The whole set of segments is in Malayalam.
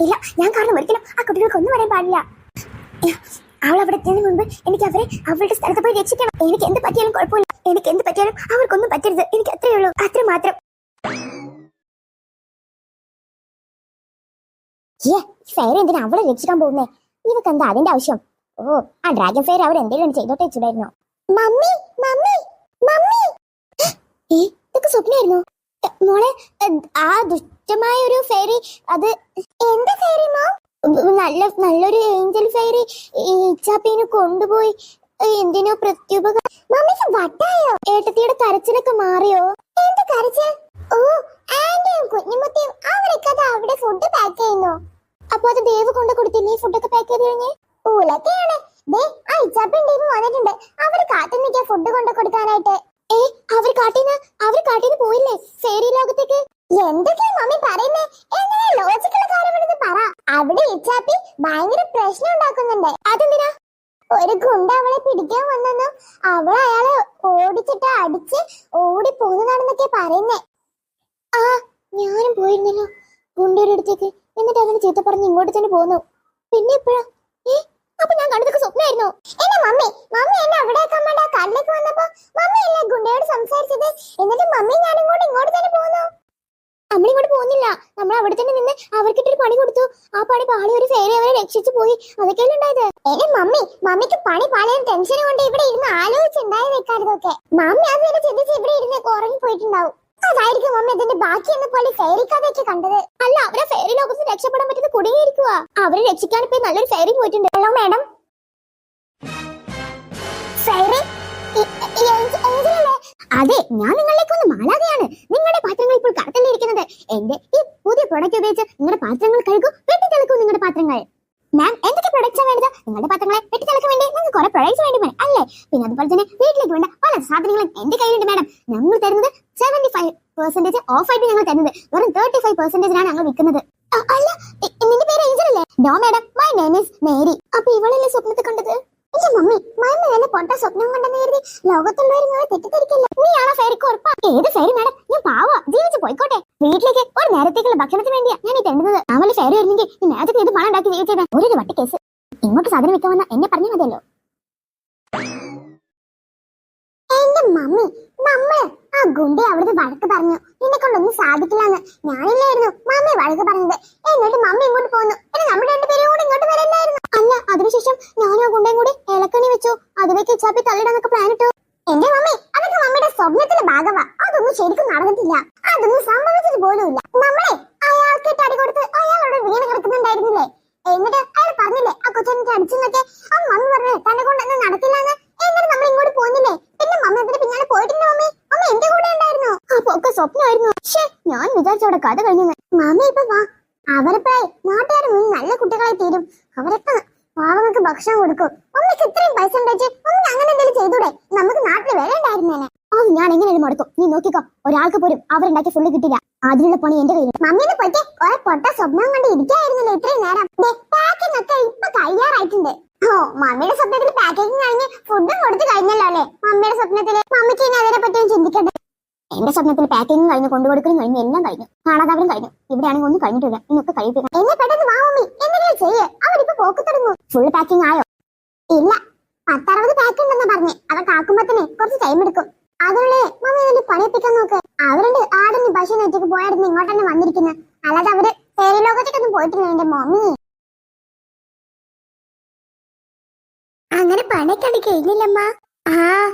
ഇല്ല, ഞാൻ കാരണം ഒരിക്കലും ആ കുട്ടികൾക്ക് ഒന്നും പറയാൻ പാടില്ല. അവൾ അവിടെ എത്തുന്നതിന് മുൻപ് എനിക്ക് അവരെ അവളുടെ സ്ഥലത്ത് പോയി രക്ഷിക്കണം. എനിക്ക് എന്ത് പറ്റിയാലും കുഴപ്പമില്ല, എനിക്ക് എന്ത് പറ്റിയാലും അവർക്കൊന്നും പറ്റരുത്. എനിക്ക് അത്രയേ ഉള്ളൂ, അത്ര മാത്രം. ഫെയർ എന്തിനാ അവളെ രക്ഷിക്കാൻ പോകുന്നേ? ഇവക്ക് എന്താ അതിന്റെ ആവശ്യം? ഓ, ആ ഡ്രാഗൺ ഫെയർ അവർ എന്തെങ്കിലും ചെയ്തോട്ടെ വെച്ചിട്ടായിരുന്നോ? മമ്മി മമ്മി മമ്മി, ഇതൊക്കെ സ്വപ്നമായിരുന്നു മോളെ. ആ ദുഷ്ടമായ ഒരു ഫെയറി, അത് എന്താ ഫെയറി മോ? നല്ലൊരു ഏഞ്ചൽ ഫെയറി ഇച്ചാപ്പീനെ കൊണ്ടുപോയി എന്തിനോ പ്രത്യുപകാരം. മമ്മിക്ക് വട്ടായോ? ഏട്ടത്തിയുടെ കരച്ചിലൊക്കെ മാറിയോ? എന്ത് കരച്ചിൽ? ഓ, ആന്റിയും കുഞ്ഞുമുത്തിയും അവരൊക്കെ അത് അവിടെ ഫുഡ് പാക്ക് ചെയ്യുന്നു. അപ്പൊ അത് ദേവ് കൊണ്ട് കൊടുത്തില്ലേ ഫുഡൊക്കെ പാക്ക് ചെയ്ത് കഴിഞ്ഞ്? ഊലൊക്കെയാണ്. ആ ഇച്ചാപ്പയും ടീമും വന്നിട്ടുണ്ട്. അവര് കാത്തു നിൽക്കാൻ ഫുഡ് കൊണ്ട് കൊടുക്കാനായിട്ട്. അവർ കാട്ടീന്ന് പോയില്ലേ ഫെയറി ലോകത്തേക്ക്? എന്തൊക്കെയാ മമ്മി പറയുന്നേ? എങ്ങനെ ലോജിക്കുള്ള കാര്യമാണെന്ന് പറ. അവിടെ ഇച്ചാപ്പി ഭയങ്കര പ്രശ്നം ഉണ്ടാക്കുന്നുണ്ട്. അതെന്തിനാ? ഒരു ഗുണ്ട അവളെ പിടിക്കാൻ വന്നെന്നു അവൾ അയാളെ ഓടിച്ചിട്ട് അടിച്ച് ഓടി പോകുന്നതാണെന്നൊക്കെ പറയുന്നേ. ആ, ഞാനും പോയിരുന്നല്ലോ ഗുണ്ടയുടെ അടുത്തേക്ക്. എന്നിട്ട് അവന് ചീത്ത പറഞ്ഞ് ഇങ്ങോട്ട് തന്നെ പോന്നു. പിന്നെ എപ്പോഴാ? അപ്പൊ ഞാൻ കണ്ടതൊക്കെ സ്വപ്നമായിരുന്നു. എന്നെ മമ്മി എന്നെ അവിടെ കടലേക്ക് വന്നപ്പോ മമ്മി അല്ലേ ഗുണ്ടയോട് സംസാരിച്ചത്? എന്നിട്ട് മമ്മി ഞാനും കൂടെ ഇങ്ങോട്ട് തന്നെ പോന്നു. നമ്മളിങ്ങോട്ട് പോകുന്നില്ല, നമ്മൾ അവിടെ തന്നെ നിന്ന് അവർക്കിട്ടൊരു പണി കൊടുത്തു. ആ പണി പാളി ഒരു ഫെയറി അവരെ രക്ഷിച്ചു പോയി. അതൊക്കെയല്ലേ ഉണ്ടായത്. മമ്മിക്ക് പണി പാളിയ ടെൻഷൻ കൊണ്ട് ഇവിടെ ഇരുന്ന് ആലോചിച്ചുണ്ടായത് വെക്കാറതൊക്കെ. മമ്മി അതിനെ ചിന്തിച്ച് ഇവിടെ ഇരുന്ന് ഉറങ്ങി പോയിട്ടുണ്ടാവും. അതായിരിക്കും മമ്മി ഇതിന്റെ ബാക്കി എന്ന പോലെ ഫെയറി കഥയൊക്കെ കണ്ടത്. അല്ല, അവരെ ഫെയറി ലോകത്ത് രക്ഷപ്പെടാൻ പറ്റുന്ന കുടുങ്ങിയിരിക്കുക. അവരെ രക്ഷിക്കാൻ ഇപ്പൊ നല്ലൊരു ഫെയറി പോയിട്ടുണ്ട്. ഹലോ മാഡം, ഫെയറി അതെ, ഞാൻ നിങ്ങളിലേക്ക് ഒന്ന് മാലാകയാണ്. നിങ്ങളുടെ പാത്രങ്ങൾ ഇപ്പോൾ കടത്തണ്ടിരിക്കുന്നത്. എന്റെ ഈ പുതിയ പ്രൊഡക്റ്റ് ഉപയോഗിച്ച് നിങ്ങളുടെ പാത്രങ്ങൾ കഴുകും, വെട്ടിത്തിളക്കും നിങ്ങളുടെ പാത്രങ്ങൾ. മാം, എന്തൊക്കെ പ്രൊഡക്ട്സാണ് വേണ്ടത്? നിങ്ങളുടെ പാത്രങ്ങളെ വെട്ടിത്തിളക്കാൻ വേണ്ടി നിങ്ങൾക്ക് കുറെ പ്രൊഡക്ട്സ് വേണ്ടി അല്ലേ? പിന്നെ അതുപോലെ തന്നെ വീട്ടിലേക്ക് വേണ്ട പല സാധനങ്ങളും എന്റെ കയ്യിലുണ്ട് മാഡം. ഞങ്ങൾ തരുന്നത് 75% ഓഫ് ആയിട്ട് ഞങ്ങൾ തരുന്നത്. വെറും 35% ഞങ്ങൾ വിൽക്കുന്നത്. അല്ല, നിന്റെ പേര് ഏഞ്ചൽ അല്ലേ? No madam, my name is Mary. അപ്പൊ ഇവളല്ലേ സ്വപ്നത്തിൽ കണ്ടത്? എന്റെ മമ്മി തന്നെ പൊട്ട സ്വപ്നം കണ്ടെന്ന് കരുതി ലോകത്തുള്ളവരെ തെറ്റിദ്ധരിക്കില്ല. നീയാണോ ഫെയറിക്ക് ഉറപ്പാ? ഏത് ഫെയറി മാഡം? ഞാൻ പാവാ, ജീവിച്ച് പോയിക്കോട്ടെ. വീട്ടിലേക്ക് ഒരു നേരത്തേക്കുള്ള ഭക്ഷണത്തിന് വേണ്ടിയാ ഞാൻ ഈ തരുന്നത്. അവള് ഫെയറി വരുന്നെങ്കിൽ ഈ നേരത്തെ ഇത് പണം ഉണ്ടാക്കി ജീവിച്ചത്. ഒരു വട്ടി കേസ് ഇങ്ങോട്ട് സാധനം വിൽക്കാൻ വന്ന എന്നെ പറഞ്ഞാൽ മതിയല്ലോ. എന്റെ മമ്മി, നമ്മൾ ആ ഗുണ്ടി അവിടുത്തെ വഴക്ക് പറഞ്ഞു എന്നെ കൊണ്ടൊന്നും സാധിക്കില്ലെന്ന്. ഞാനില്ലായിരുന്നു മമ്മി വഴക്ക് പറഞ്ഞത്. എന്നിട്ട് മമ്മി ഇങ്ങോട്ട് പോന്നു. പിന്നെ നമ്മൾ രണ്ടുപേരും കൂടി ഇങ്ങോട്ട് വരണ്ടായിരുന്നു. അല്ല, അതിനുശേഷം ഞാനും ആ ഗുണ്ടയും കൂടി ഇലക്കണി വെച്ചു. അതിലേക്ക് ഇച്ചാപ്പി തള്ളിടാന്നൊക്കെ പ്ലാൻ ഇട്ടു. എന്റെ മമ്മി, അതൊക്കെ മമ്മിയുടെ സ്വപ്നത്തിന്റെ ഭാഗമാ. അതൊന്നും ശരിക്കും നടന്നിട്ടില്ല. അതൊന്നും സംഭവിച്ചത് പോലുമില്ല. നമ്മളെ അയാൾക്ക് അടി കൊടുത്ത് അയാളോട് വീണ് കിടക്കുന്നുണ്ടായിരുന്നില്ലേ? എന്നിട്ട് അയാൾ പറഞ്ഞില്ലേ ആ കൊച്ചെന്നെ അടിച്ചെന്നൊക്കെ? ആ മമ്മി പറഞ്ഞു തന്നെ കൊണ്ടൊന്നും നടക്കില്ലെന്ന്. എന്നിട്ട് നമ്മൾ ഇങ്ങോട്ട് പോകുന്നില്ലേ? പിന്നെ മമ്മി അതിന് പിന്നാലെ പോയിട്ടില്ല. മമ്മി എന്റെ കൂടെ ഉണ്ടായിരുന്നു. അപ്പൊ ഒക്കെ സ്വപ്നമായിരുന്നു. ഞാൻ വിചാരിച്ചവിടെ കഥ കഴിഞ്ഞു. മമ്മി ഇപ്പൊ വാ. അവരിപ്പോ നാട്ടുകാർ നല്ല കുട്ടികളായി തീരും. അവരൊക്കെ പാവങ്ങൾക്ക് ഭക്ഷണം കൊടുക്കും. മമ്മിക്ക് ഇത്രയും പൈസ ഉണ്ടായിട്ട് മമ്മി അങ്ങനെ എന്തെങ്കിലും ചെയ്തൂടെ? നമുക്ക് നാട്ടിൽ വരണ്ടായിരുന്നേനെ. അത് ഞാൻ എങ്ങനെയും മുടക്കും. നീ നോക്കിക്കോ, ഒരാൾക്ക് പോലും അവരുണ്ടാക്കി ഫുള്ള് കിട്ടില്ല. അതിനുള്ള പണി എന്റെ കയ്യിൽ. മമ്മീനെ പോയിട്ട് കുറെ പൊട്ട സ്വപ്നം കണ്ട് ഇരിക്കായിരുന്നല്ലോ ഇത്രയും നേരം. പാക്കിംഗ് ഒക്കെ ഇപ്പൊ കഴിയാറായിട്ടുണ്ട്. ഓ, മമ്മിയുടെ സ്വപ്നത്തിൽ പാക്കിംഗ് കഴിഞ്ഞ് ഫുഡും കൊടുത്തു കഴിഞ്ഞല്ലോ അല്ലേ? മമ്മിയുടെ സ്വപ്നത്തില് മമ്മിക്ക് ഇനി അതിനെ പറ്റിയും ചിന്തിക്കട്ടെ. എന്റെ സ്വപ്നത്തിൽ പാക്കിംഗ് കഴിഞ്ഞു, കൊണ്ടുകൊടുക്കലും കഴിഞ്ഞു, എല്ലാം കഴിഞ്ഞു. കാണാതാവലും കഴിഞ്ഞു. ഇവിടെയാണെങ്കിൽ ഒന്നും കഴിഞ്ഞിട്ടില്ല. ഇന്നൊക്കെ കഴിപ്പിക്കണം. എന്നെ പെട്ടെന്ന് വാ മമ്മി, എന്തെങ്കിലും ചെയ്യേ. അവരിപ്പോ പോക്ക് തുടങ്ങും. ഫുൾ പാക്കിംഗ് ആയോ? ഇല്ല, 10-60 പാക്ക് ഉണ്ടെന്നാ പറഞ്ഞേ. അതൊക്കെ ആക്കുമ്പത്തിന് കുറച്ച് ടൈം എടുക്കും. അതുള്ളേ മമ്മി ഇതിന്റെ പണിയെപ്പിക്കാൻ നോക്ക്. അവരുണ്ട് ആടിന് പശുവിന് ഒറ്റയ്ക്ക് പോയായിരുന്നു ഇങ്ങോട്ട് തന്നെ വന്നിരിക്കുന്നത്. അല്ലാതെ അവര് ഫെയറി ലോകത്തേക്കൊന്നും പോയിട്ടില്ല എന്റെ മമ്മി. അങ്ങനെ പണിയൊക്കെ കഴിഞ്ഞില്ലമ്മ. ആ,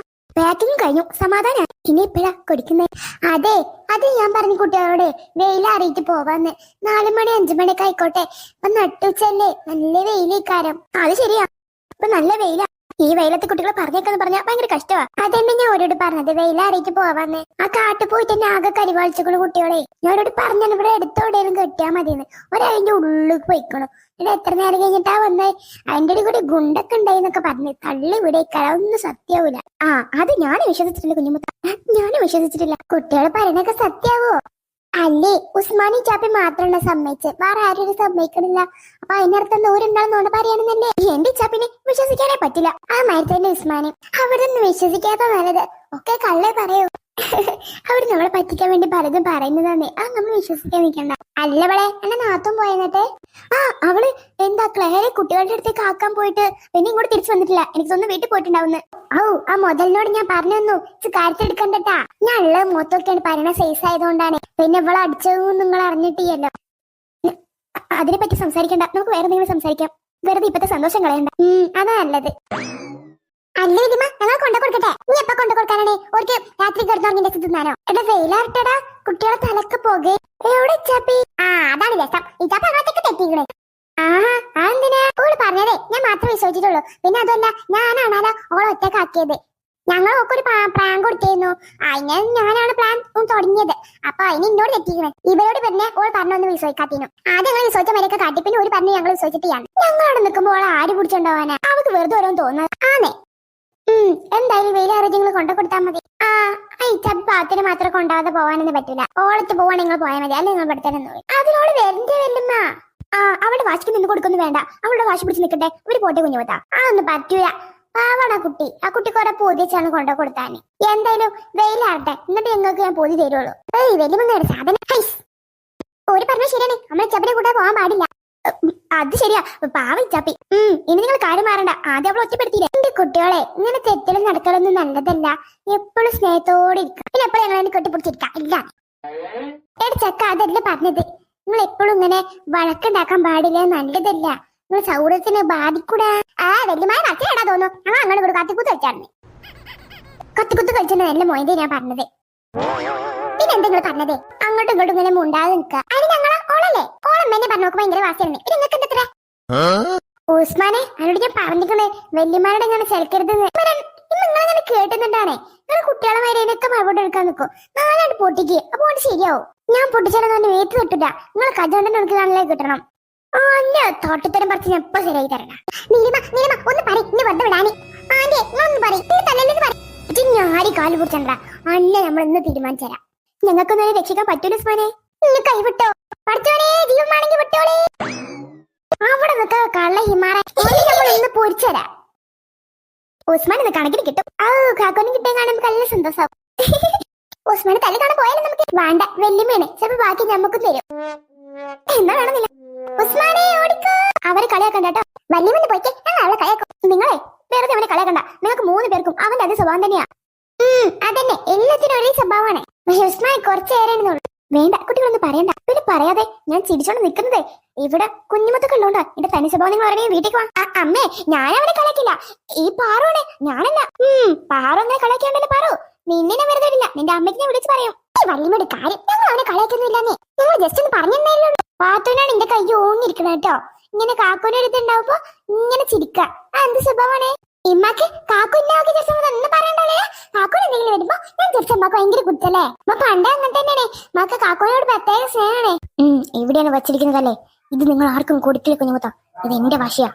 പാക്കിങ് കഴിഞ്ഞു. സമാധാനം. ഇനി എപ്പോഴാ കൊടുക്കുന്നേ? അതെ, അത് ഞാൻ പറഞ്ഞു കുട്ടികളോട് വെയിലറിയിട്ട് പോവാന്ന്. 4 മണി 5 മണിയൊക്കെ ആയിക്കോട്ടെ. അപ്പൊ നട്ടുച്ചല്ലേ, നല്ല വെയിലേക്കാരം. അത് ശരിയാ, ഇപ്പൊ നല്ല വെയിലാ. ഈ വെയിലത്തെ കുട്ടികളെ പറഞ്ഞേക്കെന്ന് പറഞ്ഞാൽ ഭയങ്കര കഷ്ടമാ. അതന്നെ ഞാൻ അവരോട് പറഞ്ഞത്, വെയിലറിയിട്ട് പോവാന്ന്. ആ കാട്ടു പോയിട്ട് തന്നെ ആകെ കരിവാളിച്ചുകള് കുട്ടികളെ. ഞാൻ അവരോട് പറഞ്ഞാൽ ഇവിടെ എടുത്തോടെയും കെട്ടിയാൽ മതിയെന്ന്. ഒരതിന്റെ ഉള്ളിൽ പോയിക്കണം. ഇവിടെ എത്ര നേരം കഴിഞ്ഞിട്ടാ വന്നേ? അതിന്റെ ഇടയിൽ കൂടി ഗുണ്ടൊക്കെ ഉണ്ടായിന്നൊക്കെ പറഞ്ഞു തള്ളി വിടേക്കാ. ഒന്നും സത്യാവൂല. ആ, അത് ഞാൻ വിശ്വസിച്ചിട്ടില്ല കുഞ്ഞുമുത്ത, ഞാൻ വിശ്വസിച്ചിട്ടില്ല. കുട്ടികളെ പറയണൊക്കെ സത്യാവോ? അല്ലേ, ഉസ്മാനി ചാപ്പി മാത്രമാണ് സമ്മതിച്ച്, വേറെ ആരും സമ്മതിക്കണില്ല. അപ്പൊ അതിനർത്ഥം നൂറുണ്ടാകുന്നോണ്ട് പറയാണെന്നല്ലേ? എന്റെ ചാപ്പിനെ വിശ്വസിക്കാനേ പറ്റില്ല. ആ മരത്തിന്റെ ഉസ്മാനെ അവിടെ നിന്ന് വിശ്വസിക്കാത്ത നല്ലത്. ഒക്കെ കള്ളേ പറയൂ. അവർ നമ്മളെ പറ്റിക്കാൻ വേണ്ടി പലതും പറയുന്നതാണ്. അത് നമ്മൾ വിശ്വസിക്കാൻ നിൽക്കണ്ട. അല്ലവളെ എന്നെ നാത്തും പോയെന്നിട്ട്. ആ അവള് എന്താ ക്ലേരെ കുട്ടികളുടെ അടുത്തേക്ക് ആക്കാൻ പോയിട്ട് പിന്നെ ഇങ്ങോട്ട് തിരിച്ചു വന്നിട്ടില്ല. എനിക്ക് തോന്നുന്നു വീട്ടിൽ പോയിട്ടുണ്ടാവുന്നു. ഔ ആ മുതലിനോട് ഞാൻ പറഞ്ഞു തന്നു കാര്യത്തെടുക്കണ്ടട്ടാ. ഞാൻ ഉള്ള മൊത്തൊക്കെയാണ് പറയണ സൈസ് ആയതുകൊണ്ടാണ്. പിന്നെ ഇവളെ അടിച്ചതെന്ന് നിങ്ങൾ അറിഞ്ഞിട്ടില്ലല്ലോ. അതിനെ പറ്റി സംസാരിക്കണ്ട, നമുക്ക് വേറെ എന്തെങ്കിലും സംസാരിക്കാം. വെറുതെ ഇപ്പത്തെ സന്തോഷം കളയണ്ട. അതാ നല്ലത്. അല്ല വിധിമ ഞങ്ങൾ കൊണ്ടു കൊടുക്കട്ടെ. നീ എപ്പ കൊണ്ടു കൊടുക്കാനാണ്? ഓർക്ക് രാത്രി കിടന്നുറങ്ങിന്റെ തിന്നാനോ? എടാ വെയിലാർട്ടടാ, കുട്ടികളെ തലക്ക് പോകെ. എവിടെ ഇച്ചാപ്പി? അതാണ് രസം. ഇച്ചാപ്പ അങ്ങോട്ടേക്ക് തെറ്റിക്കണേ. എന്തിനാ ഓള് പറഞ്ഞതേ ഞാൻ മാത്രമേ വിശ്വസിച്ചിട്ടുള്ളൂ. പിന്നെ അതല്ല ഞാനാണല്ലോ ഓളെ ഒറ്റക്കാക്കിയത്. ഞങ്ങൾ ഓക്കൊരു പ്ലാൻ കൊടുത്തിരുന്നു. ഞാനാണ് പ്ലാൻ തുടങ്ങിയത്. അപ്പൊ അതിന് എന്നോട് തെറ്റിക്കണേ. ഇവരോട് പിന്നെ ഓൾ പറഞ്ഞൊന്ന് വിശ്വസിക്കാത്തിനു. ആദ്യം ഞങ്ങൾ വിശ്വസിച്ച മേലൊക്കെ കാട്ടി പിന്നെ ഒരു പറഞ്ഞ് ഞങ്ങൾ വിശ്വസിച്ചിട്ടാണ്. ഞങ്ങളവിടെ നിൽക്കുമ്പോൾ ഓളെ ആര് പിടിച്ചോണ്ടാവാനാ? അവർക്ക് വെറുതെ ഓരോന്ന് തോന്നുന്നത് ആണേ. എന്തായാലും വെയിലാരോഗ്യങ്ങൾ കൊണ്ടു കൊടുത്താൽ മതി. ഇച്ചാപ്പി പാത്തിന് മാത്രം കൊണ്ടാവാതെ പോവാനൊന്നും പറ്റില്ല. ഓളത്ത് പോവാൻ നിങ്ങൾ പോയാൽ മതി. അല്ലെ നിങ്ങൾ പഠിത്തന്നെ അതിനോട് വരണ്ടേ വല്ലുമ്മ. അവളുടെ വാശിക്ക് നിന്ന് കൊടുക്കൊന്നും വേണ്ട. അവളുടെ വാശി പിടിച്ച് നിൽക്കട്ടെ. ഒരു പോട്ടെ കുഞ്ഞുമത്താ. അതൊന്നും പറ്റൂല. പാവാണ് ആ കുട്ടി. ആ കുട്ടി കുറെ പൊതിച്ചാണ് കൊണ്ടു കൊടുത്താന്. എന്തായാലും വെയിലാട്ടെ, എന്നിട്ട് ഞങ്ങൾക്ക് ഞാൻ പൊതി തരുള്ളൂ. വലിയ സാധനം. ഒരു പറഞ്ഞ ശരിയാണ്, നമ്മളെ ചപ്പിനെ കൂടെ പോകാൻ പാടില്ല. അത് ശരിയാ, പാവ ചപ്പി. ഇനി നിങ്ങൾ കാര്യം മാറണ്ട. ആദ്യം അവൾ ഒറ്റപ്പെടുത്തിയില്ലേ. എന്റെ കുട്ടികളെ ഇങ്ങനെ തെറ്റലും നടക്കലൊന്നും നല്ലതല്ല. എപ്പോഴും സ്നേഹത്തോടെ ഇരിക്കുക. പിന്നെ എപ്പോഴും ഞങ്ങളെ കെട്ടിപ്പിടിച്ചിരിക്കാം. ഇല്ല ചക്ക അതല്ല പറഞ്ഞത്. നിങ്ങൾ എപ്പോഴും ഇങ്ങനെ വഴക്കുണ്ടാക്കാൻ പാടില്ല, നല്ലതല്ല. നിങ്ങൾ സൗഹൃദത്തിന് ബാധിക്കൂടാ. വല്യമായ അച്ഛനാടാ തോന്നുന്നു. ഞങ്ങൾ അങ്ങോട്ട് കൂടെ കത്തിക്കുത്ത് വെച്ചായിരുന്നു. കത്തിക്കുത്ത് കഴിച്ചെന്ന് നല്ല മോയതേ ഞാൻ പറഞ്ഞത്. പിന്നെ എന്തെങ്കിലും പറഞ്ഞതേ അങ്ങോട്ടും ഇങ്ങോട്ടും ഇങ്ങനെ മുണ്ടാതെ നിൽക്കുക. അതിന് ഞങ്ങളെ ഓളല്ലേ ഓളമ്മേനെ പറഞ്ഞു നോക്കുമ്പോ ഭയങ്കര വാസിയാണ്. പിന്നെ നിങ്ങൾക്ക് എന്തത്ര ഉസ്മാനെ അതിനോട് ഞാൻ പറഞ്ഞിരിക്കണേ വല്യമാരുടെ ഇങ്ങനെ ചെലക്കരുത്. നിങ്ങളിങ്ങനെ കേട്ടുന്നുണ്ടാണേ. നിങ്ങൾ കുട്ടികളെ വരേനൊക്കെ മഴപോട്ട് എടുക്കാൻ നിൽക്കും. നാലാണ്ട് പൊട്ടിക്ക്. അപ്പൊ കൊണ്ട് ശരിയാവും. ഞാൻ പൊട്ടിച്ചാലും വീട്ടിൽ കിട്ടില്ല. നിങ്ങൾ കജോണ്ടൻ എനിക്ക് കാണലേ കിട്ടണം. തോട്ടത്തരം പറിച്ച് ഞാൻ എപ്പോ ശരിയായി തരണം. നീലിമ നീലിമ ഒന്ന് പറ. ഇനി വെറുതെ വിടാനി. ആന്റി ഒന്ന് പറയും. ഞാരി കാല് പിടിച്ചണ്ട. അല്ല നമ്മൾ ഇന്ന് തീരുമാനിച്ചു തരാം. ഞങ്ങൾക്കൊന്നും രക്ഷിക്കാൻ പറ്റൂല ഉസ്മാനെ. ഇന്ന് കൈവിട്ടോ പഠിച്ചോനെ. ജീവമാണെങ്കിൽ വിട്ടോളേ. അവിടെ നിൽക്ക കള്ള ഹിമാറ. നമ്മൾ ഇന്ന് പൊരിച്ചരാ. ഉസ്മാൻ ഇന്ന് കണക്കിന് കിട്ടും. കാക്കോനും കിട്ടാൻ കാണുമ്പോൾ നല്ല സന്തോഷമാവും. ഉസ്മാന് തല കാണാൻ പോയാലും നമുക്ക് വേണ്ട. വെല്ലുമേണ് ചിലപ്പോ ബാക്കി ഞമ്മക്കും തരും. എന്നാ വേണമെന്നില്ല. ഉസ്മാനെ ഓടിക്കോ. അവരെ കളിയാക്കണ്ട കേട്ടോ. വല്യമ്മന്ന് പോയിക്കേ. അവളെ കളിയാക്കും. നിങ്ങളെ വെറുതെ അവനെ കളിയാക്കണ്ട. നിങ്ങൾക്ക് 3 പേർക്കും അവന്റെ അതേ സ്വഭാവം തന്നെയാ. അതന്നെ എല്ലാത്തിനും ഒരേ സ്വഭാവമാണ്. പക്ഷെ ഉസ്മാൻ കുറച്ചേരാണെന്നുള്ളൂ. വേണ്ട കുട്ടികളൊന്നും പറയണ്ട. പിന്നെ പറയാതെ ഞാൻ ചിരിച്ചോണ്ട് നിൽക്കുന്നതേ ഇവിടെ കുഞ്ഞുമത്തൊക്കെ ഉള്ളോണ്ടാ. എന്റെ തനി സ്വഭാവം നിങ്ങൾ പറഞ്ഞേ വീട്ടിലേക്ക് വാ. അമ്മേ ഞാൻ അവനെ കളിയാക്കില്ല. ഈ പാറുവാണേ ഞാനല്ല. പാറു അങ്ങനെ കളിയാക്കിയാണ്ടല്ലേ പാറു. നിന്നെ ഞാൻ വെറുതെ ഇല്ല. നിന്റെ അമ്മയ്ക്ക് ഞാൻ വിളിച്ച് പറയും. വല്യമ്മയുടെ കാര്യം ഞങ്ങൾ അവനെ കളിയാക്കൊന്നുമില്ലെന്നേ. ഞങ്ങൾ ജസ്റ്റ് ഒന്ന് പറഞ്ഞേ. പാത്തുവിനാണ് എന്റെ കൈ ഓങ്ങിയിരിക്കണം കേട്ടോ. ഇങ്ങനെ കാക്കോന്റെ അടുത്ത് ഉണ്ടാവുമ്പോ ഇങ്ങനെ ചിരിക്ക. എന്ത് സ്വഭാവമാണ് ഇമ്മക്ക്? കാക്കു ഇന്നാക്കി ഒന്ന് പറയണ്ടല്ലേ. കാക്കോന് എന്തെങ്കിലും വരുമ്പോ ഞാൻ തിരിച്ച അമ്മക്ക് ഭയങ്കര കുറ്റല്ലേ. അമ്മ പണ്ടേ അങ്ങനെ തന്നെയാണേ. മക്ക കാക്കോനോട് പ്രത്യേക സ്നേഹമാണേ. ഇവിടെയാണ് വച്ചിരിക്കുന്നതല്ലേ. ഇത് നിങ്ങൾ ആർക്കും കൊടുക്കില്ല കുഞ്ഞുമത്ത. ഇത് എന്റെ ഭാഷയാ.